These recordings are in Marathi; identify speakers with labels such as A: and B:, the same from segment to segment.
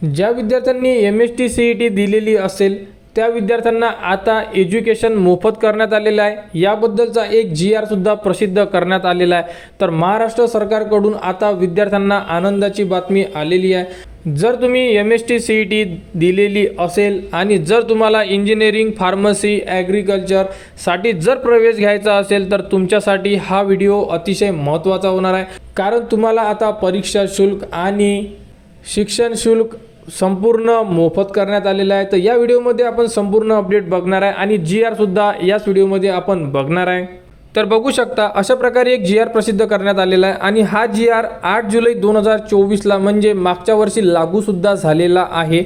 A: ज्या विद्यार्थ्यांनी MST CET दिलेली असेल त्या विद्यार्थ्यांना आता एज्युकेशन मोफत करण्यात आलेलं आहे। याबद्दलचा एक GR सुद्धा प्रसिद्ध करण्यात आलेला आहे। तर महाराष्ट्र सरकारकडून आता विद्यार्थ्यांना आनंदाची बातमी आलेली आहे। जर तुम्ही MST CET दिलेली असेल आणि जर तुम्हाला इंजिनिअरिंग, फार्मसी, ॲग्रिकल्चर साठी जर प्रवेश घ्यायचा असेल तर तुमच्यासाठी हा व्हिडिओ अतिशय महत्त्वाचा होणार आहे। कारण तुम्हाला आता परीक्षा शुल्क आणि शिक्षण शुल्क संपूर्ण मोफत करण्यात आलेला आहे। तर या व्हिडिओमध्ये आपण संपूर्ण अपडेट बघणार आहे आणि GR सुद्धा याच व्हिडिओमध्ये आपण बघणार आहे। तर बघू शकता अशा प्रकारे एक GR प्रसिद्ध करण्यात आलेला आहे आणि हा GR 8 जुलै 2024ला म्हणजे मागच्या वर्षी लागू सुद्धा झालेला आहे।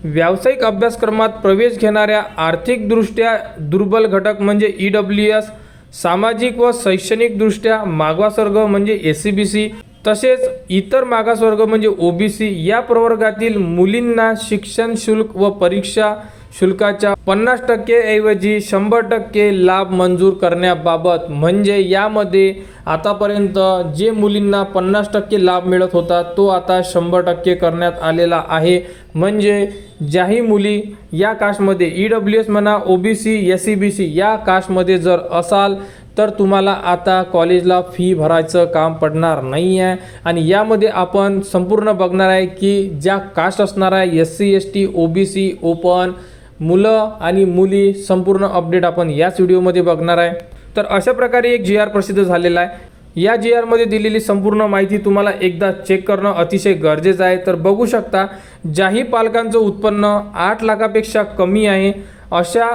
A: व्यावसायिक अभ्यासक्रमात प्रवेश घेणाऱ्या आर्थिकदृष्ट्या दुर्बल घटक म्हणजे EWS, सामाजिक व शैक्षणिकदृष्ट्या मागासवर्ग म्हणजे SCBC, तसेच इतर मागासवर्ग म्हणजे OBC या प्रवर्गातील मुलींना शिक्षण शुल्क व परीक्षा शुल्काच्या 50% ऐवजी 100% लाभ मंजूर करण्याबाबत, म्हणजे यामध्ये आतापर्यंत जे मुलींना 50% लाभ मिळत होता तो आता 100% करण्यात आलेला आहे। म्हणजे ज्याही मुली या कास्टमध्ये EWS म्हणा, OBC, SCBC या कास्टमध्ये जर असाल तर तुम्हाला आता कॉलेजला फी भरायचं काम पडणार नाही आहे। आणि यामध्ये आपण संपूर्ण बघणार आहे की ज्या कास्ट असणार आहे SC ST OBC ओपन मुलं आणि मुली संपूर्ण अपडेट आपण याच व्हिडिओमध्ये बघणार आहे। तर अशा प्रकारे एक GR प्रसिद्ध झालेला आहे। या GR मध्ये दिलेली संपूर्ण माहिती तुम्हाला एकदा चेक करणं अतिशय गरजेचं आहे। तर बघू शकता ज्याही पालकांचं उत्पन्न 8 लाखापेक्षा कमी आहे अशा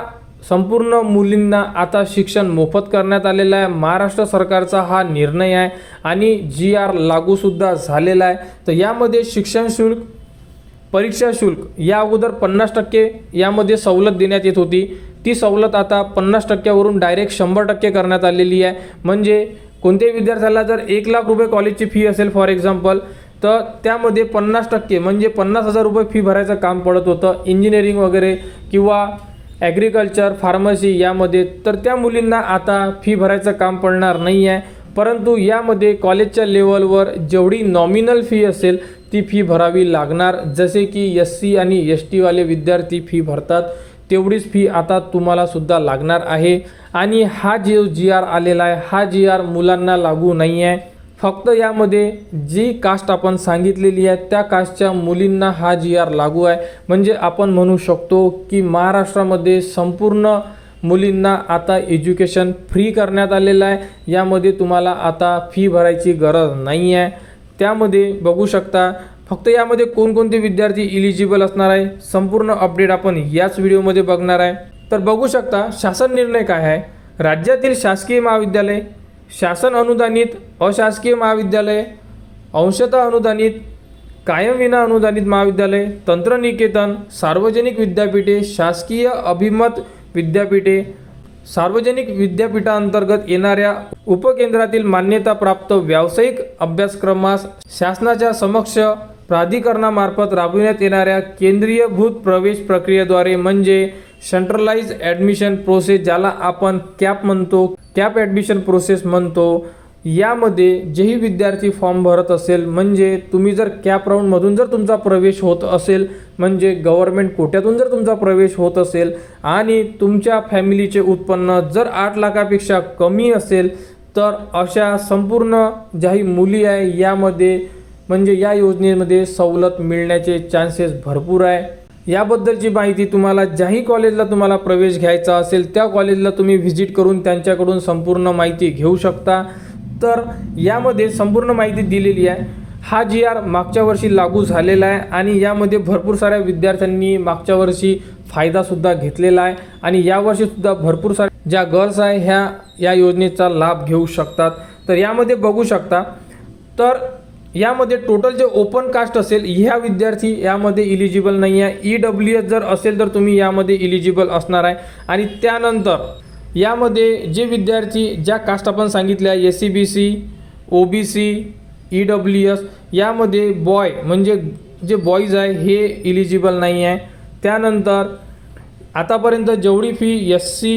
A: संपूर्ण मुलींना आता शिक्षण मोफत करण्यात आलेलं आहे। महाराष्ट्र सरकारचा हा निर्णय आहे आणि GR लागू सुद्धा झालेला आहे। तर यामध्ये शिक्षण शुल्क, परीक्षा शुल्क या अगोदर 50% यामध्ये सवलत देण्यात येत होती, ती सवलत आता 50% वरून डायरेक्ट 100% करण्यात आलेली आहे। म्हणजे कोणत्याही विद्यार्थ्याला जर 1 लाख रुपये कॉलेजची फी असेल फॉर एक्झाम्पल, तर त्यामध्ये 50% म्हणजे 50,000 रुपये फी भरायचं काम पडत होतं इंजिनिअरिंग वगैरे किंवा ॲग्रिकल्चर, फार्मसी यामध्ये, तर त्या मुलींना आता फी भरायचं काम पडणार नाही आहे। परंतु यामध्ये कॉलेजच्या लेवलवर जेवढी नॉमिनल फी असेल ती फी भरावी लागणार। जसे की SC आणि ST वाले विद्यार्थी फी भरतात तेवढीच फी आता तुम्हाला सुद्धा लागणार आहे। आणि हा जो GR आलेला आहे हा GR मुलांना लागू नाही आहे, फक्त यामध्ये जी कास्ट आपण सांगितलेली आहे त्या कास्टच्या मुलींना हा GR लागू आहे। म्हणजे आपण म्हणू शकतो की महाराष्ट्रामध्ये संपूर्ण मुलींना आता एज्युकेशन फ्री करण्यात आलेलं आहे। यामध्ये तुम्हाला आता फी भरायची गरज नाही आहे। त्यामध्ये बघू शकता फक्त यामध्ये कोणकोणते विद्यार्थी इलिजिबल असणार आहे संपूर्ण अपडेट आपण याच व्हिडिओमध्ये बघणार आहे। तर बघू शकता शासन निर्णय काय आहे। राज्यातील शासकीय महाविद्यालय, शासन अनुदानित, अशासकीय महाविद्यालय, अंशतः अनुदानित, कायम विना अनुदानित महाविद्यालय, तंत्रनिकेतन, सार्वजनिक विद्यापीठे, शासकीय अभिमत विद्यापीठे, सार्वजनिक विद्यापीठांतर्गत येणाऱ्या उपकेंद्रातील मान्यताप्राप्त व्यावसायिक अभ्यासक्रमास शासनाच्या समक्ष प्राधिकरणामार्फत राबविण्यात येणाऱ्या केंद्रीयभूत प्रवेश प्रक्रियेद्वारे म्हणजे सेंट्रलाइज ॲडमिशन प्रोसेस, ज्याला आपण कॅप म्हणतो, कॅप ॲडमिशन प्रोसेस म्हणतो, यामध्ये जेही विद्यार्थी फॉर्म भरत असेल, म्हणजे तुम्ही जर कॅप राऊंडमधून जर तुमचा प्रवेश होत असेल, म्हणजे गव्हर्नमेंट कोट्यातून जर तुमचा प्रवेश होत असेल आणि तुमच्या फॅमिलीचे उत्पन्न जर 8 लाखापेक्षा कमी असेल तर अशा संपूर्ण ज्याही मुली आहे यामध्ये म्हणजे या योजनेमध्ये सवलत मिळण्याचे चान्सेस भरपूर आहे। याबद्दलची माहिती तुम्हाला ज्याही कॉलेजला तुम्हाला प्रवेश घ्यायचा असेल त्या कॉलेजला तुम्ही व्हिजिट करून त्यांच्याकडून संपूर्ण माहिती घेऊ शकता। तर यामध्ये संपूर्ण माहिती दिलेली आहे। हा GR मागच्या वर्षी लागू झालेला आहे आणि यामध्ये भरपूर साऱ्या विद्यार्थ्यांनी मागच्या वर्षी फायदासुद्धा घेतलेला आहे आणि यावर्षीसुद्धा भरपूर साऱ्या ज्या गर्ल्स आहे ह्या या योजनेचा लाभ घेऊ शकतात। तर यामध्ये बघू शकता तर यामध्ये टोटल जे ओपन कास्ट असेल ह्या विद्यार्थी यामध्ये इलिजिबल नाही आहे। EWS जर असेल तर तुम्ही यामध्ये इलिजिबल असणार आहे। आणि त्यानंतर यामध्ये जे विद्यार्थी ज्या कास्ट आपण सांगितल्या SCBC, OBC, EWS यामध्ये बॉय म्हणजे जे बॉईज आहे हे इलिजिबल नाही आहे। त्यानंतर आतापर्यंत जेवढी फी SC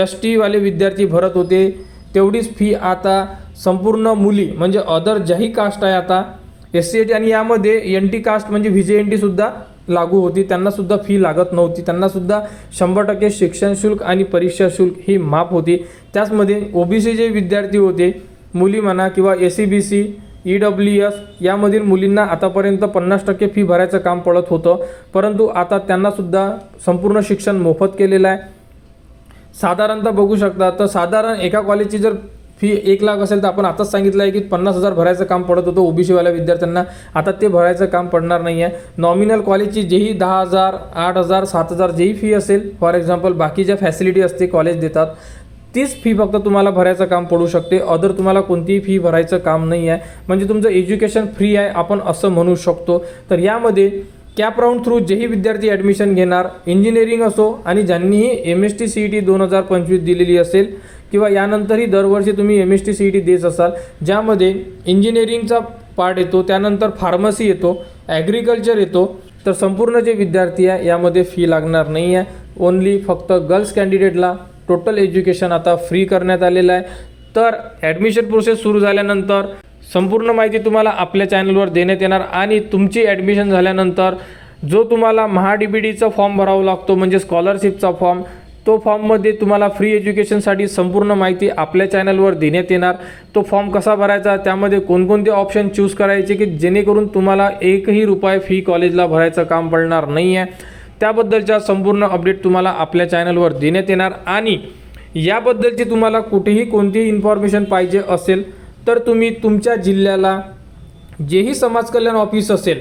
A: ST वाले विद्यार्थी भरत होते तेवढीच फी आता संपूर्ण मुली म्हणजे अदर ज्याही कास्ट आहे आता SC आणि यामध्ये NT कास्ट म्हणजे VJNT सुद्धा लागू होती, त्यांना सुद्धा फी लागत नव्हती, त्यांना सुद्धा 100% शिक्षण शुल्क आणि परीक्षा शुल्क ही माफ होती. त्याचमध्ये OBC जे विद्यार्थी होते, मुली म्हणा किंवा SC/BC EWS यामधील मुलींना आतापर्यंत 50% फी भरायचं काम पडत होतं, परंतु आता त्यांनासुद्धा संपूर्ण शिक्षण मोफत केलेलं आहे. साधारणतः बघू शकता तर साधारण एका कॉलेजची जर फी 1 लाख असेल तर आपण आताच सांगितलं आहे की 50,000 भरायचं काम पडत होतं OBCवाल्या विद्यार्थ्यांना, आता ते भरायचं काम पडणार नाही आहे. नॉमिनल कॉलेजची जेही 10,000 8,000 7,000 जेही फी असेल, फॉर एक्झाम्पल बाकी ज्या फॅसिलिटी असते कॉलेज देतात तीच फी फक्त तुम्हाला भरायचं काम पडू शकते. अदर तुम्हाला कोणतीही फी भरायचं काम नाही आहे, म्हणजे तुमचं एज्युकेशन फ्री आहे आपण असं म्हणू शकतो. तर यामध्ये कॅप राऊंड थ्रू जेही विद्यार्थी ॲडमिशन घेणार, इंजिनिअरिंग असो आणि ज्यांनीही MST CET 2025 दिलेली असेल किंवा यानंतरही दरवर्षी तुम्ही MST CET देत असाल, ज्यामध्ये इंजिनिअरिंगचा पार्ट येतो, त्यानंतर फार्मसी येतो, ॲग्रिकल्चर येतो, तर संपूर्ण जे विद्यार्थी आहे यामध्ये फी लागणार नाही आहे. ओन्ली फक्त गर्ल्स कॅन्डिडेटला टोटल एज्युकेशन आता फ्री करण्यात आलेलं आहे. तर ॲडमिशन प्रोसेस सुरू झाल्यानंतर संपूर्ण माहिती तुम्हाला आपल्या चॅनलवर देण्यात येणार आणि तुमची ॲडमिशन झाल्यानंतर जो तुम्हाला MHA-DBTचा फॉर्म भरावा लागतो म्हणजे स्कॉलरशिपचा फॉर्म, तो फॉर्ममध्ये तुम्हाला फ्री एज्युकेशनसाठी संपूर्ण माहिती आपल्या चॅनलवर देण्यात येणार. तो फॉर्म कसा भरायचा, त्यामध्ये कोणकोणते ऑप्शन चूज करायचे की जेणेकरून तुम्हाला एकही रुपये फी कॉलेजला भरायचं काम पडणार नाही आहे, त्याबद्दलच्या संपूर्ण अपडेट तुम्हाला आपल्या चॅनलवर देण्यात येणार. आणि याबद्दलची तुम्हाला कुठेही कोणतीही इन्फॉर्मेशन पाहिजे असेल तर तुम्ही तुमच्या जिल्ह्याला जेही समाज कल्याण ऑफिस असेल,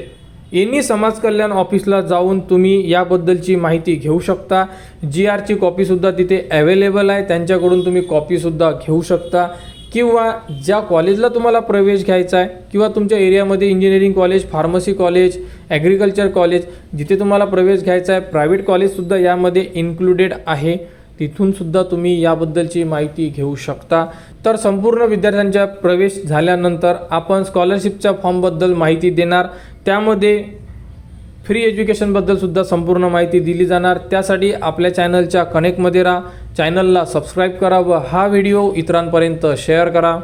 A: एनी समाज कल्याण ऑफिसला जाऊन तुम्ही याबद्दलची माहिती घेऊ शकता. GRची कॉपीसुद्धा तिथे अवेलेबल आहे, त्यांच्याकडून तुम्ही कॉपीसुद्धा घेऊ शकता. किंवा ज्या कॉलेजला तुम्हाला प्रवेश घ्यायचा आहे किंवा तुमच्या एरियामध्ये engineering college, pharmacy college, agriculture college जिथे तुम्हाला प्रवेश घ्यायचा आहे, प्रायव्हेट कॉलेजसुद्धा यामध्ये इन्क्लुडेड आहे, तिथूनसुद्धा तुम्ही याबद्दलची माहिती घेऊ शकता. तर संपूर्ण विद्यार्थ्यांच्या प्रवेश झाल्यानंतर आपण स्कॉलरशिपच्या फॉर्मबद्दल माहिती देणार, त्यामध्ये फ्री एज्युकेशनबद्दलसुद्धा संपूर्ण माहिती दिली जाणार. त्यासाठी आपल्या चॅनलच्या कनेक्टमध्ये राहा, चॅनलला सबस्क्राईब करा व हा व्हिडिओ इतरांपर्यंत शेअर करा.